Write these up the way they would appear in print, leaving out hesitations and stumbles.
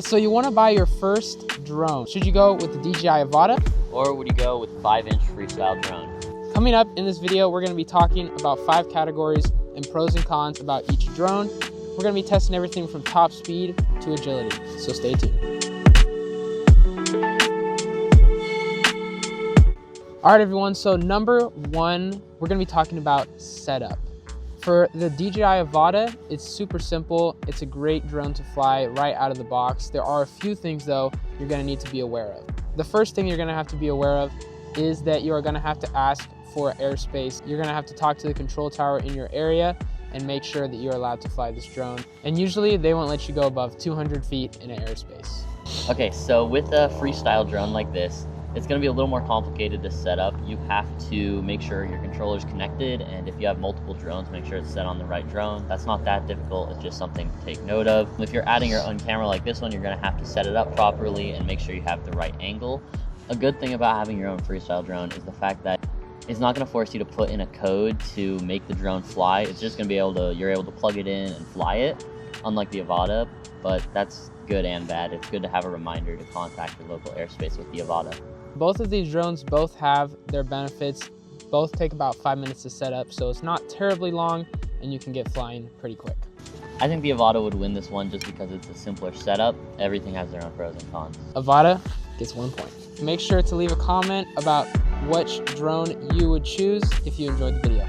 So you want to buy your first drone. Should you go with the DJI Avata? Or would you go with 5-inch Freestyle drone? Coming up in this video, we're going to be talking about 5 categories and pros and cons about each drone. We're going to be testing everything from top speed to agility, so stay tuned. All right, everyone, so number 1, we're going to be talking about setup. For the DJI Avata, it's super simple. It's a great drone to fly right out of the box. There are a few things, though, you're going to need to be aware of. The first thing you're going to have to be aware of is that you are going to have to ask for airspace. You're going to have to talk to the control tower in your area and make sure that you're allowed to fly this drone. And usually they won't let you go above 200 feet in an airspace. Okay, so with a Freestyle drone like this, it's going to be a little more complicated to set up. You have to make sure your controller's connected, and if you have multiple drones, make sure it's set on the right drone. That's not that difficult, it's just something to take note of. If you're adding your own camera like this one, you're going to have to set it up properly and make sure you have the right angle. A good thing about having your own Freestyle drone is the fact that it's not going to force you to put in a code to make the drone fly. It's just going to be you're able to plug it in and fly it, unlike the Avata, but that's good and bad. It's good to have a reminder to contact your local airspace with the Avata. Both of these drones both have their benefits. Both take about 5 minutes to set up, so it's not terribly long and you can get flying pretty quick. I think the Avata would win this one just because it's a simpler setup. Everything has their own pros and cons. Avata gets 1 point. Make sure to leave a comment about which drone you would choose if you enjoyed the video.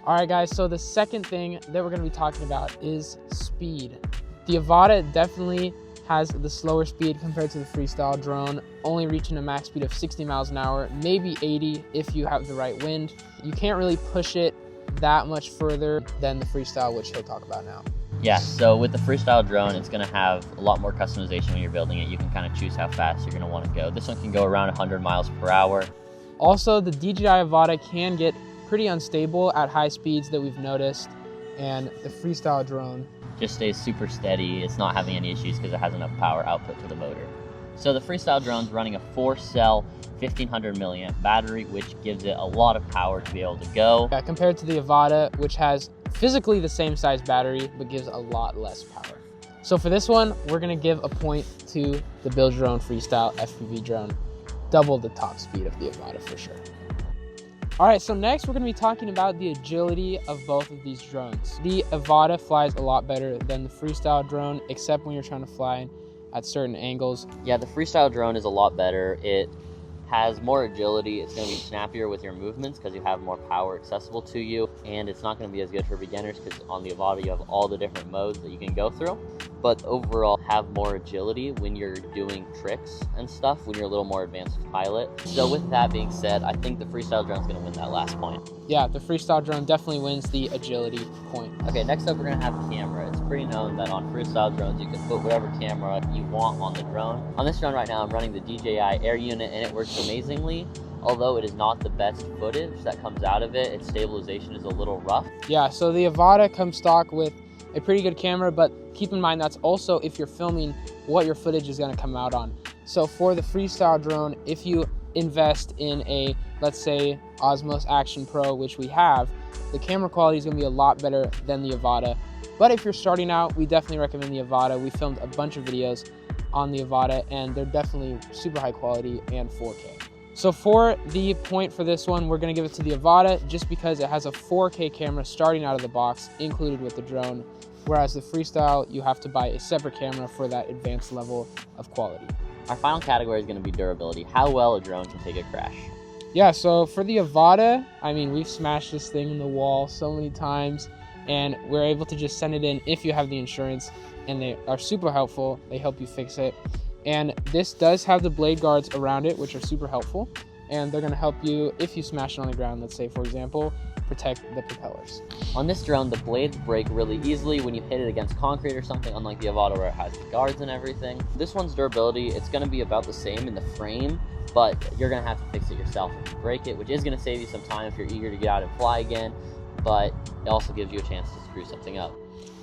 All right, guys, so the second thing that we're going to be talking about is speed. The Avata definitely has the slower speed compared to the Freestyle drone, only reaching a max speed of 60 miles an hour, maybe 80 if you have the right wind. You can't really push it that much further than the Freestyle, which he'll talk about now. Yeah, so with the Freestyle drone, it's going to have a lot more customization when you're building it. You can kind of choose how fast you're going to want to go. This one can go around 100 miles per hour. Also, the DJI Avata can get pretty unstable at high speeds that we've noticed, and the Freestyle drone just stays super steady. It's not having any issues because it has enough power output to the motor. So the Freestyle drone's running a 4-cell 1500 milliamp battery, which gives it a lot of power to be able to go. Yeah, compared to the Avata, which has physically the same size battery, but gives a lot less power. So for this one, we're gonna give a point to the Build Your Own Freestyle FPV drone. Double the top speed of the Avata for sure. All right, so next we're gonna be talking about the agility of both of these drones. The Avata flies a lot better than the Freestyle drone, except when you're trying to fly at certain angles. Yeah, the Freestyle drone is a lot better. It has more agility. It's going to be snappier with your movements because you have more power accessible to you, and it's not going to be as good for beginners because on the Avata you have all the different modes that you can go through, but overall have more agility when you're doing tricks and stuff, when you're a little more advanced pilot. So with that being said, I think the Freestyle drone is going to win that last point. Yeah, the Freestyle drone definitely wins the agility point. Okay, next up we're going to have camera. It's pretty known that on Freestyle drones you can put whatever camera you want on the drone. On this drone right now I'm running the DJI Air unit and it works amazingly. Although it is not the best footage that comes out of it, its stabilization is a little rough. Yeah, so the Avata comes stock with a pretty good camera, but keep in mind that's also if you're filming what your footage is going to come out on. So for the Freestyle drone, if you invest in a, let's say, Osmos Action Pro, which we have, the camera quality is going to be a lot better than the Avata. But if you're starting out, we definitely recommend the Avata. We filmed a bunch of videos on the Avata and they're definitely super high quality and 4K. So for the point for this one, we're going to give it to the Avata just because it has a 4K camera starting out of the box included with the drone, whereas the Freestyle, you have to buy a separate camera for that advanced level of quality. Our final category is going to be durability, how well a drone can take a crash. Yeah, so for the Avata, I mean, we've smashed this thing in the wall so many times and we're able to just send it in if you have the insurance, and they are super helpful. They help you fix it. And this does have the blade guards around it, which are super helpful. And they're gonna help you if you smash it on the ground, let's say, for example, protect the propellers. On this drone, the blades break really easily when you hit it against concrete or something, unlike the Avata where it has the guards and everything. This one's durability, it's gonna be about the same in the frame, but you're gonna have to fix it yourself if you break it, which is gonna save you some time if you're eager to get out and fly again, but it also gives you a chance to screw something up.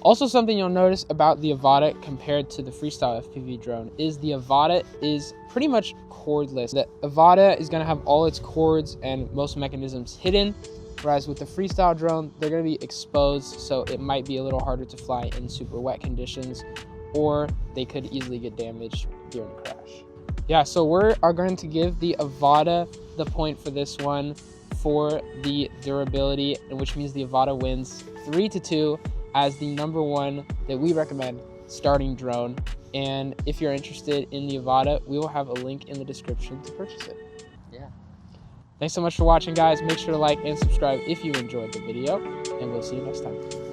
Also, something you'll notice about the Avata compared to the Freestyle FPV drone is the Avata is pretty much cordless. The Avata is going to have all its cords and most mechanisms hidden, whereas with the Freestyle drone, they're going to be exposed, so it might be a little harder to fly in super wet conditions or they could easily get damaged during a crash. Yeah, so we are going to give the Avata the point for this one for the durability, which means the Avata wins 3-2 as the number one that we recommend starting drone. And if you're interested in the Avata, we will have a link in the description to purchase it. Yeah. Thanks so much for watching, guys. Make sure to like and subscribe if you enjoyed the video, and we'll see you next time.